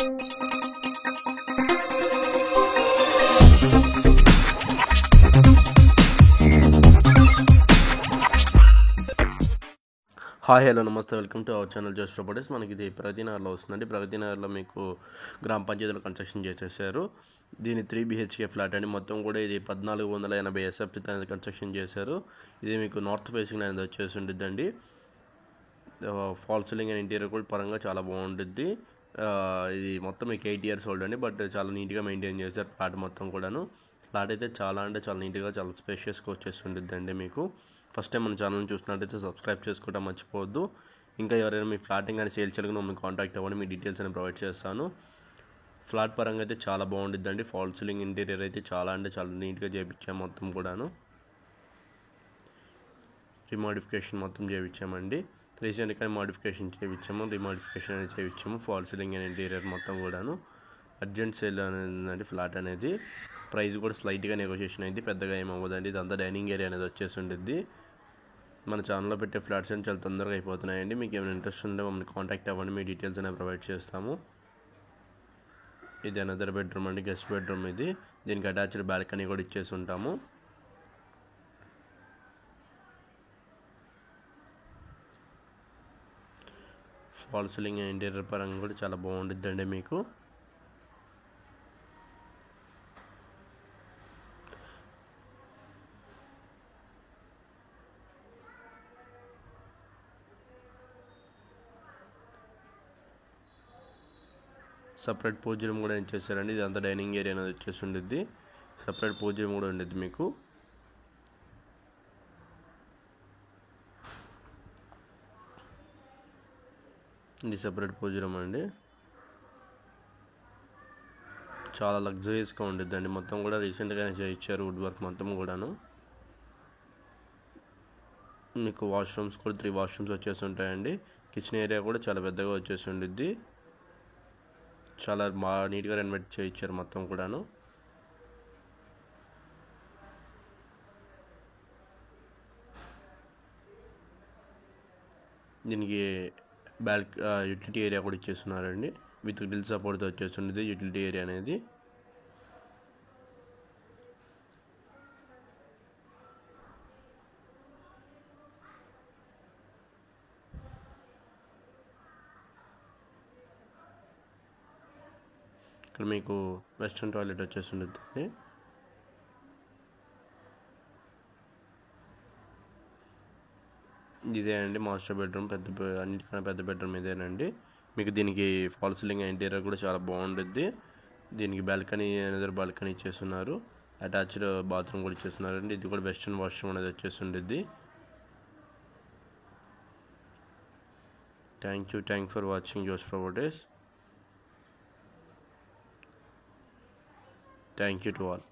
Hi hello నమస్తే, welcome to our channel just properties. మనకి ఇది ప్రగతి నగర్లో వస్తుందండి. ప్రగతి నగర్లో మీకు గ్రామ పంచాయతీలో కన్స్ట్రక్షన్ చేసేసారు. దీని 3 BHK ఫ్లాట్ అండి. మొత్తం కూడా ఇది 1480 SFT అనేది కన్స్ట్రక్షన్ చేశారు. ఇది మీకు నార్త్ ఫేసింగ్ అనేది వచ్చేసి ఉంటుందండి. ఫాల్ సీలింగ్ అండ్ ఇంటీరియర్ కూడా పరంగా చాలా బాగుంటుంది. ఇది మొత్తం మీకు 8 years ఓల్డ్ అండి. బట్ చాలా నీట్గా మెయింటైన్ చేశారు ఫ్లాట్ మొత్తం కూడాను. ఫ్లాట్ అయితే చాలా నీట్గా చాలా స్పేషియస్గా వచ్చేసి ఉంటుందండి. మీకు ఫస్ట్ టైం మన ఛానల్ని చూసినట్టయితే సబ్స్క్రైబ్ చేసుకోవడం మర్చిపోవద్దు. ఇంకా ఎవరైనా మీ ఫ్లాటింగ్ కానీ సేల్ చేయాలని మమ్మల్ని కాంటాక్ట్ అవ్వండి, మీ డీటెయిల్స్ అని ప్రొవైడ్ చేస్తాను. ఫ్లాట్ పరంగా అయితే చాలా బాగుంటుందండి. ఫాల్ సీలింగ్ ఇంటీరియర్ అయితే చాలా నీట్గా చేయించాము. మొత్తం కూడాను రీమాడిఫికేషన్ మొత్తం చేయించామండి. రీసెంట్గా మోడిఫికేషన్ చేయించాము, రీమాడిఫికేషన్ అనేది చేయించాము. ఫాల్ సీలింగ్ అండ్ ఇంటీరియర్ మొత్తం కూడాను అర్జెంట్ సేల్ అనేది ఫ్లాట్ అనేది. ప్రైస్ కూడా స్లైట్గా నెగోషియేషన్ అయింది, పెద్దగా ఏమవ్వదండి. ఇదంతా డైనింగ్ ఏరియా అనేది వచ్చేసి ఉంటుంది. మన ఛానల్లో పెట్టే ఫ్లాట్స్ అని చాలా తొందరగా అయిపోతున్నాయండి. మీకు ఏమైనా ఇంట్రెస్ట్ ఉంటే మమ్మల్ని కాంటాక్ట్ అవ్వండి, మీ డీటెయిల్స్ అనేవి ప్రొవైడ్ చేస్తాము. ఇది అనదర్ బెడ్రూమ్ అండి, గెస్ట్ బెడ్రూమ్ ఇది. దీనికి అటాచ్డ్ బాల్కనీ కూడా ఇచ్చేసి ఉంటాము. ఫాల్ సీలింగ్ ఇంటీరియర్ పరంగా కూడా చాలా బాగుంటుందండి. మీకు సపరేట్ పూజ రూమ్ కూడా ఇచ్చేసారండి. ఇది అంతా డైనింగ్ ఏరియా అనేది వచ్చేసి ఉంటుంది. సపరేట్ పూజ రూమ్ కూడా ఉండేది మీకు. ఇది సపరేట్ పూజ రూమ్ అండి. చాలా లగ్జరీస్గా ఉంటుందండి. మొత్తం కూడా రీసెంట్గానే చేయించారు వుడ్ వర్క్ మొత్తం కూడాను. మీకు వాష్రూమ్స్ కూడా 3 వాష్రూమ్స్ వచ్చేసి ఉంటాయండి. కిచెన్ ఏరియా కూడా చాలా పెద్దగా వచ్చేసి ఉండిద్ది. చాలా బాగా నీట్గా రెనోవేట్ చేయించారు మొత్తం కూడాను. దీనికి యూటిలిటీ ఏరియా కూడా ఇచ్చేస్తున్నారండి. విత్ గ్రిల్ సపోర్ట్తో వచ్చేసి ఉండేది యూటిలిటీ ఏరియా అనేది. ఇక్కడ మీకు వెస్ట్రన్ టాయిలెట్ వచ్చేసి ఉంటుంది. ఇదే అండి మాస్టర్ బెడ్రూమ్. అన్నిటికన్నా పెద్ద బెడ్రూమ్ ఇదేనండి. మీకు దీనికి ఫాల్ సీలింగ్ ఇంటీరియర్ కూడా చాలా బాగుంటుంది. దీనికి బాల్కనీ అనేది బాల్కనీ ఇచ్చేస్తున్నారు. అటాచ్డ్ బాత్రూమ్ కూడా ఇచ్చేస్తున్నారండి. ఇది కూడా వెస్ట్రన్ వాష్రూమ్ అనేది వచ్చేసి ఉంటుంది. Thank you for watching Jos properties. Thank you to all.